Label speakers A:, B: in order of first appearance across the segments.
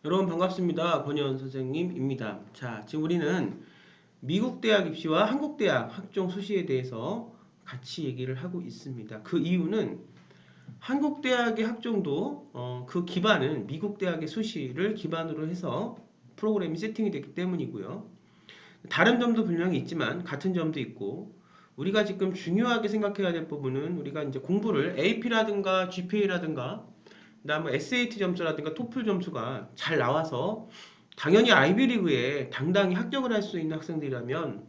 A: 여러분 반갑습니다. 권현 선생님입니다. 자, 지금 우리는 미국 대학 입시와 한국 대학 학종 수시에 대해서 같이 얘기를 하고 있습니다. 그 이유는 한국 대학의 학종도 그 기반은 미국 대학의 수시를 기반으로 해서 프로그램이 세팅이 됐기 때문이고요. 다른 점도 분명히 있지만 같은 점도 있고 우리가 지금 중요하게 생각해야 될 부분은 우리가 이제 공부를 AP라든가 GPA라든가 그다음에 SAT 점수라든가 토플 점수가 잘 나와서 당연히 아이비리그에 당당히 합격을 할 수 있는 학생들이라면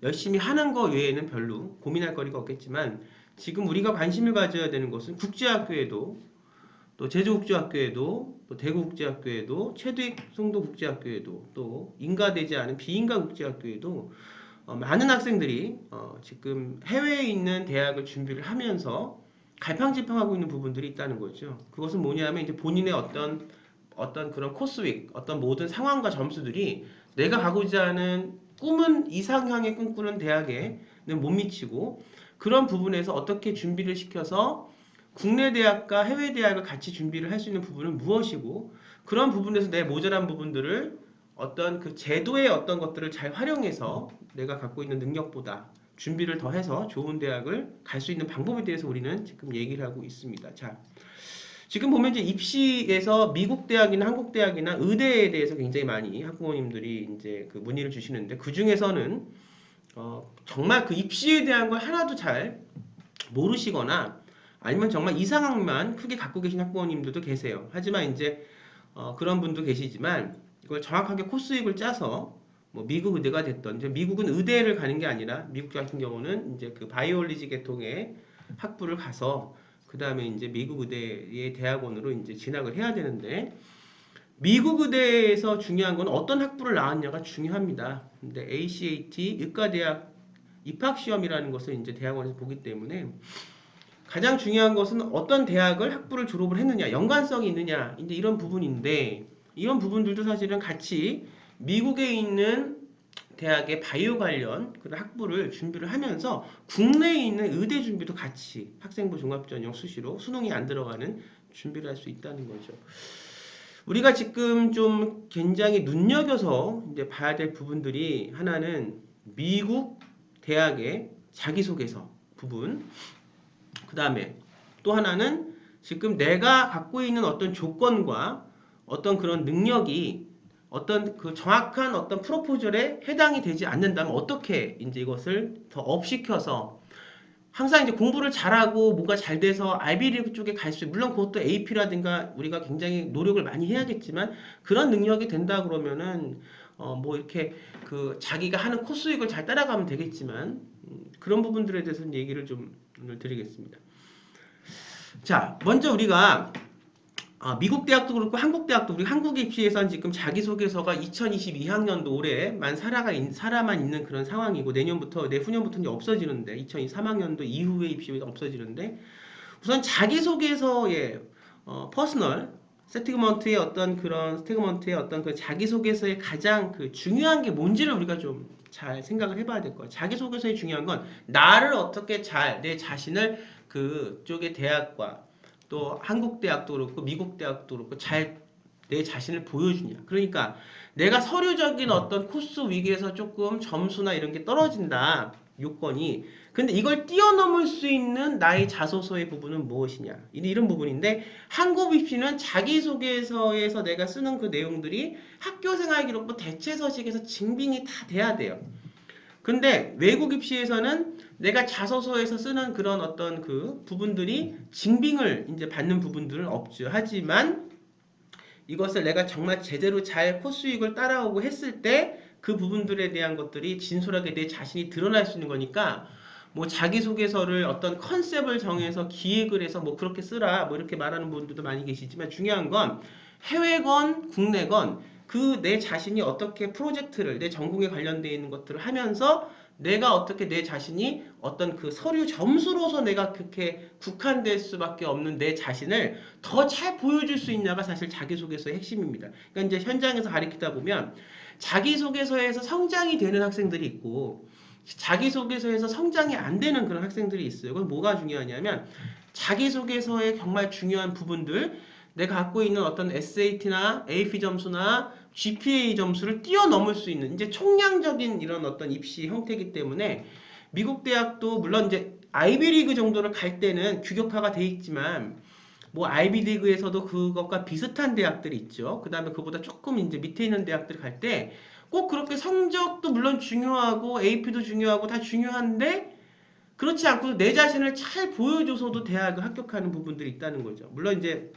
A: 열심히 하는 거 외에는 별로 고민할 거리가 없겠지만 지금 우리가 관심을 가져야 되는 것은 국제학교에도 또 제주국제학교에도 또 대구국제학교에도 최대성도국제학교에도 또 인가되지 않은 비인가 국제학교에도 많은 학생들이 지금 해외에 있는 대학을 준비를 하면서 갈팡질팡하고 있는 부분들이 있다는 거죠. 그것은 뭐냐면 이제 본인의 어떤 그런 코스윅, 어떤 모든 상황과 점수들이 내가 가고자 하는 꿈은 이상향에 꿈꾸는 대학에는 못 미치고 그런 부분에서 어떻게 준비를 시켜서 국내 대학과 해외 대학을 같이 준비를 할 수 있는 부분은 무엇이고 그런 부분에서 내 모자란 부분들을 어떤 그 제도의 어떤 것들을 잘 활용해서 내가 갖고 있는 능력보다 준비를 더해서 좋은 대학을 갈 수 있는 방법에 대해서 우리는 지금 얘기를 하고 있습니다. 자, 지금 보면 이제 입시에서 미국 대학이나 한국 대학이나 의대에 대해서 굉장히 많이 학부모님들이 이제 그 문의를 주시는데 그 중에서는 정말 그 입시에 대한 걸 하나도 잘 모르시거나 아니면 정말 이상학만 크게 갖고 계신 학부모님들도 계세요. 하지만 이제 그런 분도 계시지만 이걸 정확하게 코스익을 짜서 뭐 미국 의대가 됐던 이제 미국은 의대를 가는 게 아니라 미국 같은 경우는 이제 그 바이올리지 계통의 학부를 가서 그 다음에 이제 미국 의대의 대학원으로 이제 진학을 해야 되는데 미국 의대에서 중요한 건 어떤 학부를 나왔냐가 중요합니다. 근데 ACAT 의과대학 입학시험이라는 것을 이제 대학원에서 보기 때문에 가장 중요한 것은 어떤 대학을 학부를 졸업을 했느냐, 연관성이 있느냐, 이제 이런 부분인데 이런 부분들도 사실은 같이 미국에 있는 대학의 바이오 관련 그런 학부를 준비를 하면서 국내에 있는 의대 준비도 같이 학생부 종합전형 수시로 수능이 안 들어가는 준비를 할 수 있다는 거죠. 우리가 지금 좀 굉장히 눈여겨서 이제 봐야 될 부분들이 하나는 미국 대학의 자기소개서 부분, 그 다음에 또 하나는 지금 내가 갖고 있는 어떤 조건과 어떤 그런 능력이 어떤 그 정확한 어떤 프로포절에 해당이 되지 않는다면 어떻게 이제 이것을 더 업시켜서 항상 이제 공부를 잘하고 뭐가 잘 돼서 아이비리그 쪽에 갈 수, 물론 그것도 AP라든가 우리가 굉장히 노력을 많이 해야겠지만 그런 능력이 된다 그러면은 뭐 이렇게 그 자기가 하는 코스익을 잘 따라가면 되겠지만 그런 부분들에 대해서는 얘기를 좀 오늘 드리겠습니다. 자, 먼저 우리가 미국 대학도 그렇고 한국 대학도 우리 한국 입시에선 지금 자기소개서가 2022학년도 올해만 살아만 있는 그런 상황이고 내후년부터 이제 없어지는데 2023학년도 이후에 입시가 없어지는데 우선 자기소개서의 퍼스널 스태그먼트의 어떤 그 자기소개서의 가장 그 중요한 게 뭔지를 우리가 좀 잘 생각을 해봐야 될 거예요. 자기소개서의 중요한 건 나를 어떻게 내 자신을 그쪽의 대학과 또 한국 대학도 그렇고 미국 대학도 그렇고 잘 내 자신을 보여주냐. 그러니까 내가 서류적인 어떤 코스 위기에서 조금 점수나 이런 게 떨어진다. 요건이. 근데 이걸 뛰어넘을 수 있는 나의 자소서의 부분은 무엇이냐. 이런 부분인데 한국 입시는 자기소개서에서 내가 쓰는 그 내용들이 학교생활 기록부 대체서식에서 증빙이 다 돼야 돼요. 근데 외국 입시에서는 내가 자소서에서 쓰는 그런 어떤 그 부분들이 증빙을 이제 받는 부분들은 없죠. 하지만 이것을 내가 정말 제대로 잘 코스익을 따라오고 했을 때 그 부분들에 대한 것들이 진솔하게 내 자신이 드러날 수 있는 거니까 뭐 자기소개서를 어떤 컨셉을 정해서 기획을 해서 뭐 그렇게 쓰라 뭐 이렇게 말하는 분들도 많이 계시지만 중요한 건 해외건 국내건 그 내 자신이 어떻게 프로젝트를 내 전공에 관련되어 있는 것들을 하면서 내가 어떻게 내 자신이 어떤 그 서류 점수로서 내가 그렇게 국한될 수밖에 없는 내 자신을 더 잘 보여줄 수 있냐가 사실 자기소개서의 핵심입니다. 그러니까 이제 현장에서 가르치다 보면 자기소개서에서 성장이 되는 학생들이 있고 자기소개서에서 성장이 안 되는 그런 학생들이 있어요. 그건 뭐가 중요하냐면 자기소개서의 정말 중요한 부분들 내가 갖고 있는 어떤 SAT나 AP 점수나 GPA 점수를 뛰어넘을 수 있는 이제 총량적인 이런 어떤 입시 형태이기 때문에 미국 대학도 물론 이제 아이비리그 정도를 갈 때는 규격화가 돼 있지만 뭐 아이비리그에서도 그것과 비슷한 대학들이 있죠. 그 다음에 그보다 조금 이제 밑에 있는 대학들 갈 때 꼭 그렇게 성적도 물론 중요하고 AP도 중요하고 다 중요한데 그렇지 않고 내 자신을 잘 보여줘서도 대학을 합격하는 부분들이 있다는 거죠. 물론 이제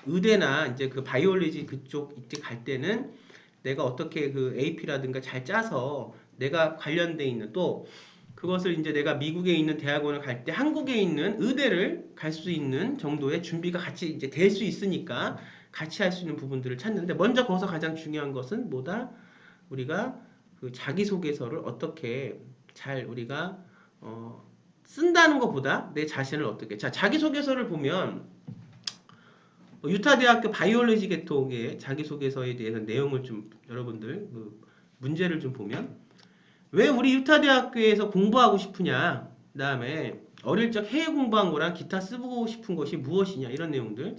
A: 의대나 이제 그 바이올로지 그쪽 이때 갈 때는 내가 어떻게 그 AP라든가 잘 짜서 내가 관련돼 있는 또 그것을 이제 내가 미국에 있는 대학원을 갈 때 한국에 있는 의대를 갈 수 있는 정도의 준비가 같이 이제 될 수 있으니까 같이 할 수 있는 부분들을 찾는데 먼저 거기서 가장 중요한 것은 뭐다? 우리가 그 자기소개서를 어떻게 잘 우리가 쓴다는 것보다 내 자신을 어떻게 자 자기소개서를 보면 유타 대학교 바이올로지 계통의 자기소개서에 대해서 내용을 좀 여러분들 그 문제를 좀 보면 왜 우리 유타 대학교에서 공부하고 싶으냐 그 다음에 어릴 적 해외 공부한 거랑 기타 쓰고 싶은 것이 무엇이냐 이런 내용들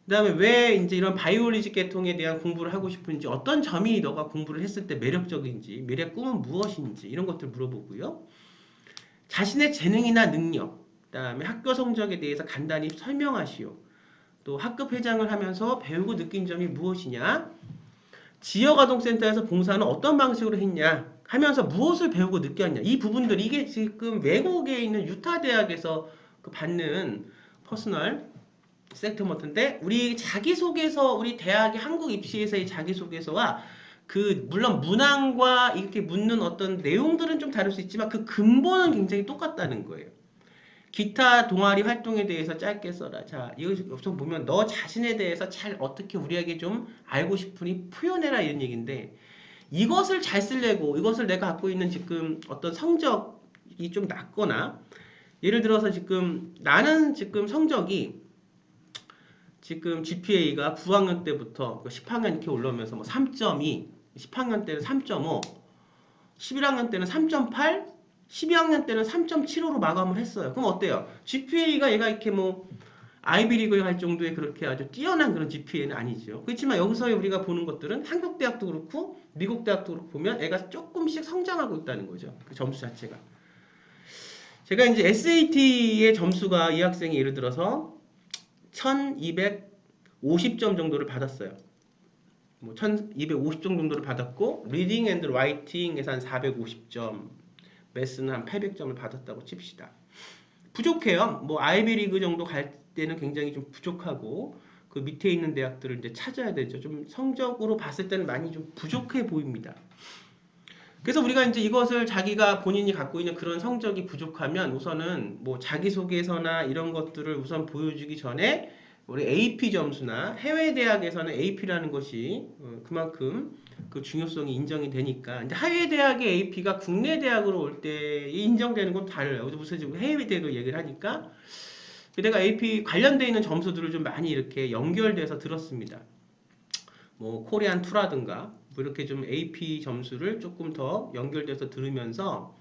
A: 그 다음에 왜 이제 이런 바이올로지 계통에 대한 공부를 하고 싶은지 어떤 점이 너가 공부를 했을 때 매력적인지 미래 꿈은 무엇인지 이런 것들 물어보고요 자신의 재능이나 능력 그 다음에 학교 성적에 대해서 간단히 설명하시오 또 학급 회장을 하면서 배우고 느낀 점이 무엇이냐 지역아동센터에서 봉사는 어떤 방식으로 했냐 하면서 무엇을 배우고 느꼈냐 이 부분들 이게 지금 외국에 있는 유타 대학에서 그 받는 퍼스널 섹터먼트인데 우리 자기소개서 우리 대학의 한국 입시에서의 자기소개서와 그 물론 문항과 이렇게 묻는 어떤 내용들은 좀 다를 수 있지만 그 근본은 굉장히 똑같다는 거예요. 기타 동아리 활동에 대해서 짧게 써라. 자, 여기서 보면 너 자신에 대해서 잘 어떻게 우리에게 좀 알고 싶으니 표현해라 이런 얘기인데 이것을 잘 쓰려고 이것을 내가 갖고 있는 지금 어떤 성적이 좀 낮거나 예를 들어서 지금 나는 지금 성적이 지금 GPA가 9학년 때부터 10학년 이렇게 올라오면서 뭐 3.2, 10학년 때는 3.5, 11학년 때는 3.8, 12학년 때는 3.75로 마감을 했어요. 그럼 어때요? GPA가 얘가 이렇게 뭐 아이비리그에 갈 정도의 그렇게 아주 뛰어난 그런 GPA는 아니죠. 그렇지만 여기서 우리가 보는 것들은 한국 대학도 그렇고 미국 대학도 그렇고 보면 애가 조금씩 성장하고 있다는 거죠. 그 점수 자체가. 제가 이제 SAT의 점수가 이 학생이 예를 들어서 1250점 정도를 받았어요. 뭐 1250점 정도를 받았고 리딩 앤드 라이팅에서 한 450점 매스는 한 800점을 받았다고 칩시다. 부족해요. 뭐 아이비리그 정도 갈 때는 굉장히 좀 부족하고 그 밑에 있는 대학들을 이제 찾아야 되죠. 좀 성적으로 봤을 때는 많이 좀 부족해 보입니다. 그래서 우리가 이제 이것을 자기가 본인이 갖고 있는 그런 성적이 부족하면 우선은 뭐 자기소개서나 이런 것들을 우선 보여주기 전에 우리 AP 점수나 해외 대학에서는 AP라는 것이 그만큼 그 중요성이 인정이 되니까 이제 해외 대학의 AP가 국내 대학으로 올 때 인정되는 건 달라요. 무슨 지금 해외 대학을 얘기를 하니까 내가 AP 관련돼 있는 점수들을 좀 많이 이렇게 연결돼서 들었습니다. 뭐 코리안 2라든가 뭐 이렇게 좀 AP 점수를 조금 더 연결돼서 들으면서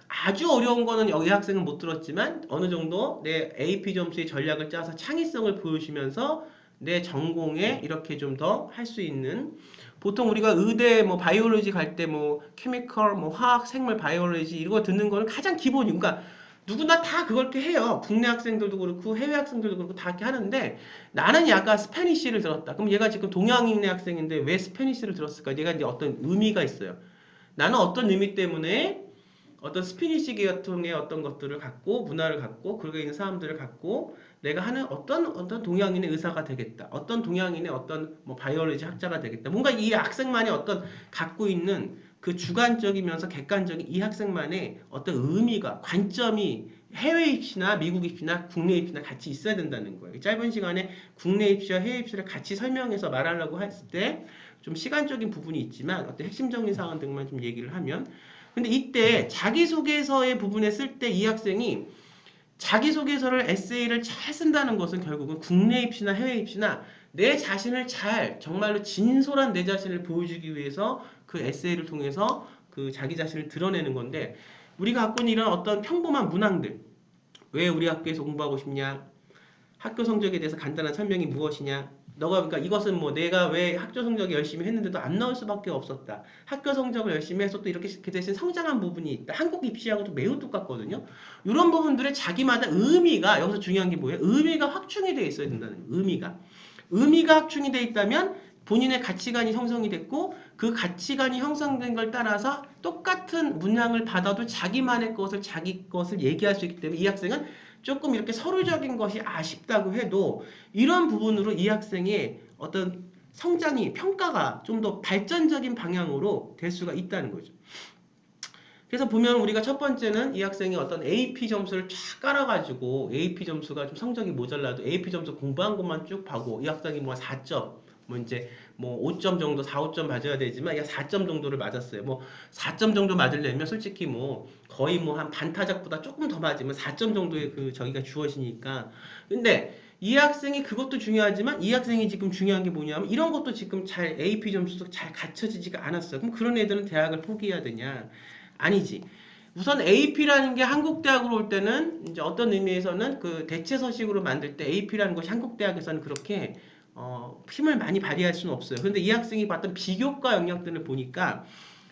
A: 아주 어려운 거는 여기 학생은 못 들었지만 어느 정도 내 AP 점수의 전략을 짜서 창의성을 보여주면서 내 전공에 이렇게 좀 더 할 수 있는 보통 우리가 의대 뭐 바이올로지 갈 때 뭐 케미컬 뭐 화학 생물 바이올로지 이거 듣는 거는 가장 기본이 그러니까 누구나 다 그걸 이렇게 해요. 국내 학생들도 그렇고 해외 학생들도 그렇고 다 이렇게 하는데 나는 약간 스페니쉬를 들었다. 그럼 얘가 지금 동양인의 학생인데 왜 스페니쉬를 들었을까? 얘가 이제 어떤 의미가 있어요. 나는 어떤 의미 때문에 어떤 스페니쉬 계통의 어떤 것들을 갖고 문화를 갖고 그러게 있는 사람들을 갖고 내가 하는 어떤 동양인의 의사가 되겠다. 어떤 동양인의 어떤 뭐 바이올로지 학자가 되겠다. 뭔가 이 학생만의 어떤 갖고 있는 그 주관적이면서 객관적인 이 학생만의 어떤 의미가 관점이 해외 입시나 미국 입시나 국내 입시나 같이 있어야 된다는 거예요. 짧은 시간에 국내 입시와 해외 입시를 같이 설명해서 말하려고 했을 때 좀 시간적인 부분이 있지만 어떤 핵심적인 사항들만 좀 얘기를 하면 근데 이때 자기소개서의 부분에 쓸 때 이 학생이 자기소개서를 에세이를 잘 쓴다는 것은 결국은 국내 입시나 해외 입시나 내 자신을 잘 정말로 진솔한 내 자신을 보여주기 위해서 그 에세이를 통해서 그 자기 자신을 드러내는 건데 우리가 갖고 있는 이런 어떤 평범한 문항들 왜 우리 학교에서 공부하고 싶냐 학교 성적에 대해서 간단한 설명이 무엇이냐? 너가 그러니까 이것은 뭐 내가 왜 학교 성적이 열심히 했는데도 안 나올 수밖에 없었다. 학교 성적을 열심히 해서 또 이렇게 그 대신 성장한 부분이 있다. 한국 입시하고도 매우 똑같거든요. 이런 부분들의 자기마다 의미가 여기서 중요한 게 뭐예요? 의미가 확충이 되어 있어야 된다는 거예요. 의미가 확충이 되어 있다면 본인의 가치관이 형성이 됐고 그 가치관이 형성된 걸 따라서 똑같은 문항을 받아도 자기만의 것을 자기 것을 얘기할 수 있기 때문에 이 학생은 조금 이렇게 서류적인 것이 아쉽다고 해도 이런 부분으로 이 학생의 어떤 성장이 평가가 좀 더 발전적인 방향으로 될 수가 있다는 거죠. 그래서 보면 우리가 첫 번째는 이 학생이 어떤 AP 점수를 쫙 깔아가지고 AP 점수가 좀 성적이 모자라도 AP 점수 공부한 것만 쭉 봐고 이 학생이 뭐 4점 뭐 이제 뭐 5점 정도 4, 5점 맞아야 되지만 야 4점 정도를 맞았어요. 뭐 4점 정도 맞으려면 솔직히 뭐 거의 뭐 한 반타작보다 조금 더 맞으면 4점 정도의 그 저기가 주어지니까 근데 이 학생이 그것도 중요하지만 이 학생이 지금 중요한 게 뭐냐면 이런 것도 지금 잘 AP 점수도 잘 갖춰지지가 않았어요. 그럼 그런 애들은 대학을 포기해야 되냐? 아니지. 우선 AP라는 게 한국대학으로 올 때는 이제 어떤 의미에서는 그 대체 서식으로 만들 때 AP라는 것이 한국대학에서는 그렇게 힘을 많이 발휘할 수는 없어요. 그런데 이 학생이 봤던 비교과 영역들을 보니까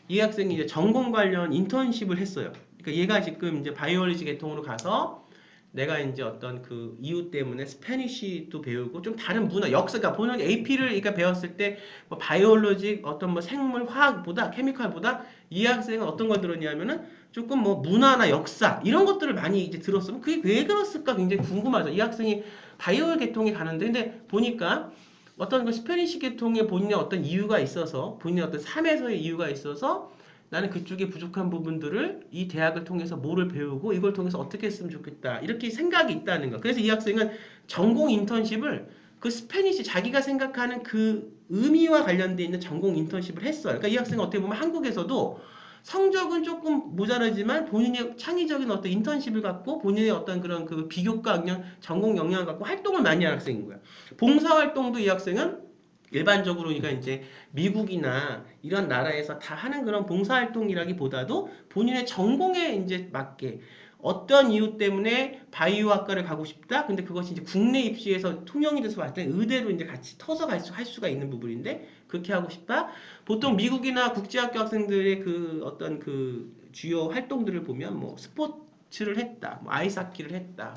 A: 이 학생이 이제 전공 관련 인턴십을 했어요. 그러니까 얘가 지금 이제 바이올로지 계통으로 가서 내가 이제 어떤 그 이유 때문에 스페니쉬도 배우고 좀 다른 문화, 역사가 보는 AP를 그러니까 배웠을 때 뭐 바이올로지 어떤 뭐 생물 화학보다 케미칼보다 이 학생은 어떤 걸 들었냐면은 조금 뭐 문화나 역사 이런 것들을 많이 이제 들었으면 그게 왜 그랬을까 굉장히 궁금하죠. 이 학생이 바이올 계통에 가는데 근데 보니까 어떤 그 스페니쉬 계통에 본인의 어떤 이유가 있어서 본인의 어떤 삶에서의 이유가 있어서 나는 그쪽에 부족한 부분들을 이 대학을 통해서 뭐를 배우고 이걸 통해서 어떻게 했으면 좋겠다. 이렇게 생각이 있다는 거. 그래서 이 학생은 전공 인턴십을 그 스페니쉬 자기가 생각하는 그 의미와 관련되어 있는 전공 인턴십을 했어요. 그러니까 이 학생은 어떻게 보면 한국에서도 성적은 조금 모자라지만 본인의 창의적인 어떤 인턴십을 갖고 본인의 어떤 그런 그 비교과 역량, 전공 역량을 갖고 활동을 많이 하는 학생인 거야. 봉사활동도 이 학생은 일반적으로 그러니까 이제 미국이나 이런 나라에서 다 하는 그런 봉사활동이라기보다도 본인의 전공에 이제 맞게 어떤 이유 때문에 바이오학과를 가고 싶다. 근데 그것이 이제 국내 입시에서 통용이 돼서 봤을 때 의대로 이제 같이 터서 할 수가 있는 부분인데 그렇게 하고 싶다. 보통 미국이나 국제학교 학생들의 그 어떤 그 주요 활동들을 보면 뭐 스포츠를 했다, 뭐 아이스하키를 했다,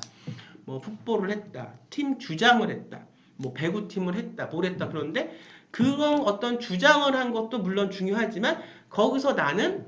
A: 뭐 풋볼을 했다, 팀 주장을 했다. 뭐 배구팀을 했다, 뭘 했다 그런데 그런 어떤 주장을 한 것도 물론 중요하지만 거기서 나는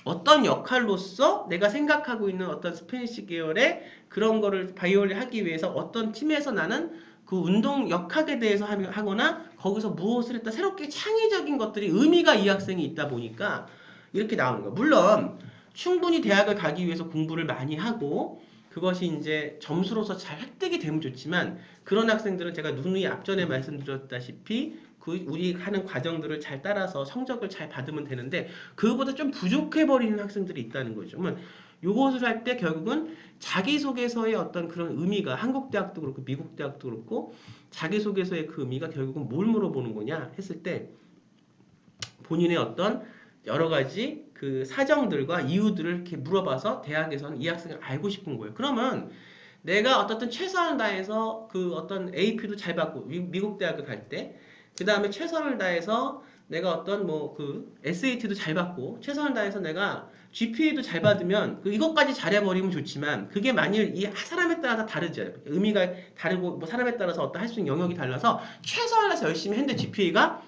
A: 어떤 역할로서 내가 생각하고 있는 어떤 스페니쉬 계열의 그런 거를 바이올린 하기 위해서 어떤 팀에서 나는 그 운동 역학에 대해서 하거나 거기서 무엇을 했다 새롭게 창의적인 것들이 의미가 이 학생이 있다 보니까 이렇게 나오는 거예요. 물론 충분히 대학을 가기 위해서 공부를 많이 하고 그것이 이제 점수로서 잘 획득이 되면 좋지만 그런 학생들은 제가 누누이 앞전에 말씀드렸다시피 그 우리 하는 과정들을 잘 따라서 성적을 잘 받으면 되는데 그거보다 좀 부족해버리는 학생들이 있다는 거죠. 그러면 요것을 할 때 결국은 자기소개서의 어떤 그런 의미가 한국 대학도 그렇고 미국 대학도 그렇고 자기소개서의 그 의미가 결국은 뭘 물어보는 거냐 했을 때 본인의 어떤 여러 가지 그 사정들과 이유들을 이렇게 물어봐서 대학에서는 이 학생을 알고 싶은 거예요. 그러면 내가 어떻든 최선을 다해서 그 어떤 AP도 잘 받고 미국 대학을 갈 때 그 다음에 최선을 다해서 내가 어떤 뭐 그 SAT도 잘 받고 최선을 다해서 내가 GPA도 잘 받으면 그 이것까지 잘해버리면 좋지만 그게 만일 이 사람에 따라서 다르죠. 의미가 다르고 뭐 사람에 따라서 어떤 할 수 있는 영역이 달라서 최선을 다해서 열심히 했는데 GPA가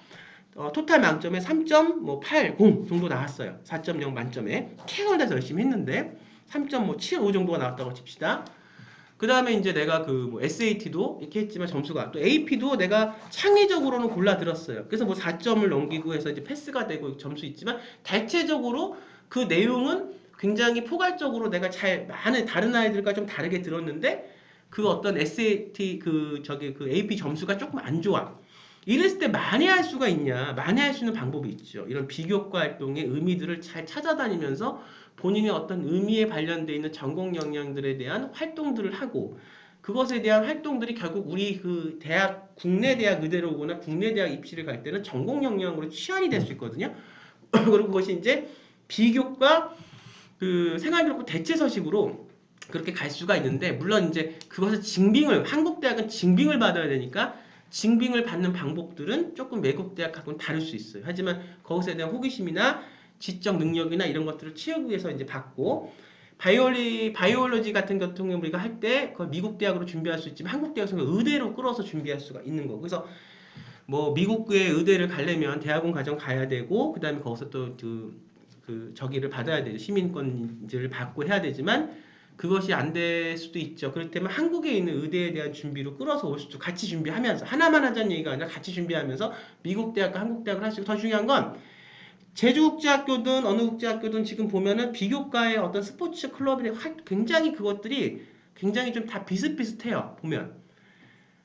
A: 토탈 만점에 3.80 정도 나왔어요. 4.0 만점에 최선을 다해서 열심히 했는데 3.75 정도가 나왔다고 칩시다. 그 다음에 이제 내가 그 뭐 SAT도 이렇게 했지만 점수가 또 AP도 내가 창의적으로는 골라 들었어요. 그래서 뭐 4점을 넘기고 해서 이제 패스가 되고 점수 있지만 대체적으로 그 내용은 굉장히 포괄적으로 내가 잘 많은 다른 아이들과 좀 다르게 들었는데 그 어떤 SAT 그 저기 그 AP 점수가 조금 안 좋아. 이랬을 때 만회할 수가 있냐? 만회할 수 있는 방법이 있죠. 이런 비교과 활동의 의미들을 잘 찾아다니면서 본인의 어떤 의미에 관련되어 있는 전공 역량들에 대한 활동들을 하고 그것에 대한 활동들이 결국 우리 그 대학 국내 대학 의대로 오거나 국내 대학 입시를 갈 때는 전공 역량으로 취한이 될 수 있거든요. 그리고 그것이 이제 비교과 그 생활기록부 대체 서식으로 그렇게 갈 수가 있는데, 물론 이제 그것을 증빙을, 한국 대학은 증빙을 받아야 되니까 증빙을 받는 방법들은 조금 외국 대학하고는 다를 수 있어요. 하지만 거기에 대한 호기심이나 지적 능력이나 이런 것들을 채우기 위해서 이제 받고, 바이올로지 같은 경우에 우리가 할 때 그걸 미국 대학으로 준비할 수 있지만 한국 대학에서는 의대로 끌어서 준비할 수가 있는 거고, 그래서 뭐 미국의 의대를 가려면 대학원 과정 가야 되고, 그 다음에 거기서 또 저기를 받아야 되죠. 시민권인지를 받고 해야 되지만 그것이 안 될 수도 있죠. 그렇다면 한국에 있는 의대에 대한 준비로 끌어서 올 수도, 같이 준비하면서, 하나만 하자는 얘기가 아니라 같이 준비하면서 미국 대학과 한국 대학을 할 수 있고, 더 중요한 건 제주국제학교든 어느 국제학교든 지금 보면은 비교과의 어떤 스포츠 클럽이 굉장히 그것들이 굉장히 좀 다 비슷비슷해요. 보면.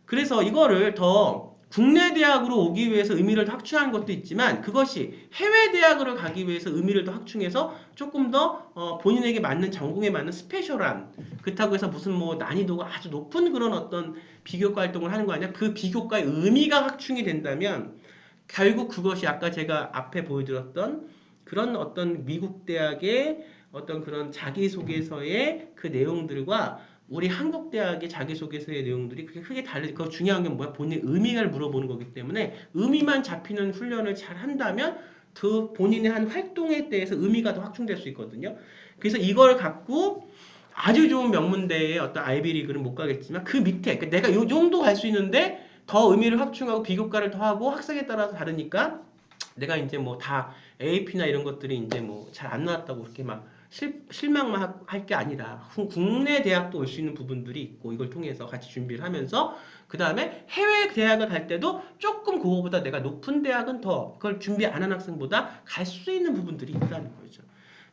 A: 그래서 이거를 더 국내 대학으로 오기 위해서 의미를 더 확충한 것도 있지만, 그것이 해외 대학으로 가기 위해서 의미를 더 확충해서 조금 더 본인에게 맞는 전공에 맞는 스페셜한, 그렇다고 해서 무슨 뭐 난이도가 아주 높은 그런 어떤 비교과 활동을 하는 거 아니야. 그 비교과의 의미가 확충이 된다면 결국 그것이 아까 제가 앞에 보여드렸던 그런 어떤 미국 대학의 어떤 그런 자기소개서의 그 내용들과 우리 한국 대학의 자기소개서의 내용들이 그렇게 크게 다르지. 그 중요한 게 뭐야? 본인 의미를 물어보는 거기 때문에 의미만 잡히는 훈련을 잘 한다면 그 본인의 한 활동에 대해서 의미가 더 확충될 수 있거든요. 그래서 이걸 갖고 아주 좋은 명문대의 어떤 아이비리그는 못 가겠지만 그 밑에, 그러니까 내가 요 정도 갈 수 있는데 더 의미를 확충하고 비교과를 더 하고 학생에 따라서 다르니까 내가 이제 뭐 다 AP나 이런 것들이 이제 뭐 잘 안 나왔다고 그렇게 막 실망만 할 게 아니라 국내 대학도 올 수 있는 부분들이 있고, 이걸 통해서 같이 준비를 하면서 그 다음에 해외 대학을 갈 때도 조금 그거보다 내가 높은 대학은 더 그걸 준비 안 한 학생보다 갈 수 있는 부분들이 있다는 거죠.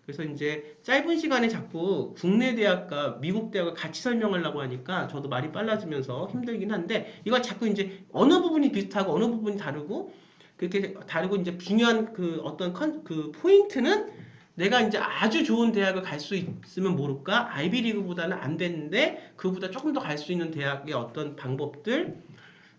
A: 그래서 이제 짧은 시간에 자꾸 국내 대학과 미국 대학을 같이 설명하려고 하니까 저도 말이 빨라지면서 힘들긴 한데, 이걸 자꾸 이제 어느 부분이 비슷하고 어느 부분이 다르고 그렇게 다르고, 이제 중요한 그 어떤 그 포인트는 내가 이제 아주 좋은 대학을 갈 수 있으면 모를까, 아이비리그보다는 안 됐는데 그보다 조금 더 갈 수 있는 대학의 어떤 방법들,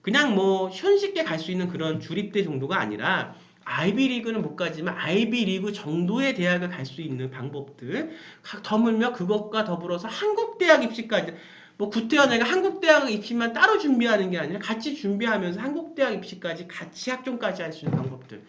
A: 그냥 뭐 손쉽게 갈 수 있는 그런 주립대 정도가 아니라 아이비리그는 못 가지만 아이비리그 정도의 대학을 갈 수 있는 방법들, 더불며 그것과 더불어서 한국대학 입시까지, 뭐 구태여 내가 한국대학 입시만 따로 준비하는 게 아니라 같이 준비하면서 한국대학 입시까지 같이 학종까지 할 수 있는 방법들,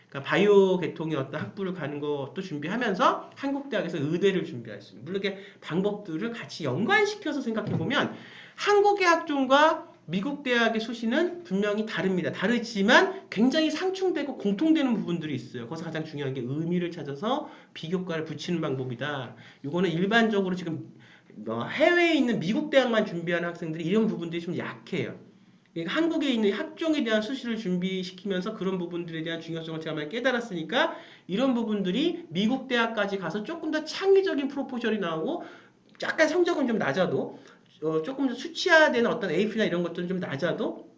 A: 그러니까 바이오 계통의 어떤 학부를 가는 것도 준비하면서 한국대학에서 의대를 준비할 수 있는, 물론 이렇게 방법들을 같이 연관시켜서 생각해보면 한국의 학종과 미국 대학의 수시는 분명히 다릅니다. 다르지만 굉장히 상충되고 공통되는 부분들이 있어요. 거기서 가장 중요한 게 의미를 찾아서 비교과를 붙이는 방법이다. 이거는 일반적으로 지금 해외에 있는 미국 대학만 준비하는 학생들이 이런 부분들이 좀 약해요. 그러니까 한국에 있는 학종에 대한 수시를 준비시키면서 그런 부분들에 대한 중요성을 제가 많이 깨달았으니까 이런 부분들이 미국 대학까지 가서 조금 더 창의적인 프로포셜이 나오고, 약간 성적은 좀 낮아도 조금 더 수치화되는 어떤 AP나 이런 것들은 좀 낮아도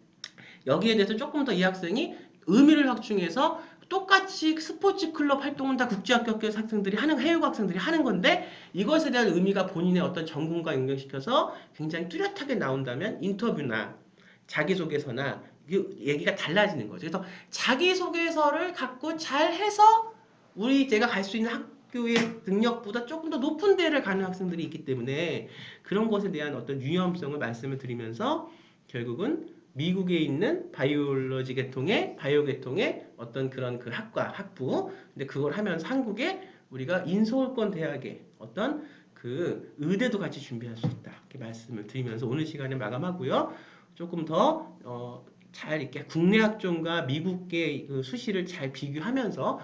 A: 여기에 대해서 조금 더 이 학생이 의미를 확충해서, 똑같이 스포츠 클럽 활동은 다 국제학교 학생들이 하는, 해외 학생들이 하는 건데 이것에 대한 의미가 본인의 어떤 전공과 연결시켜서 굉장히 뚜렷하게 나온다면 인터뷰나 자기소개서나 얘기가 달라지는 거죠. 그래서 자기소개서를 갖고 잘 해서 우리 제가 갈 수 있는 학교의 능력보다 조금 더 높은 데를 가는 학생들이 있기 때문에 그런 것에 대한 어떤 유연성을 말씀을 드리면서, 결국은 미국에 있는 바이올로지 계통의 바이오 계통의 어떤 그런 그 학부, 근데 그걸 하면서 한국에 우리가 인서울권 대학의 어떤 그 의대도 같이 준비할 수 있다, 이렇게 말씀을 드리면서 오늘 시간을 마감하고요. 조금 더 잘 이렇게 국내 학종과 미국의 그 수시를 잘 비교하면서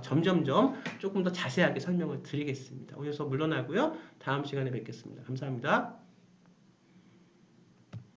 A: 점점점 조금 더 자세하게 설명을 드리겠습니다. 오늘 수업 물러나고요. 다음 시간에 뵙겠습니다. 감사합니다.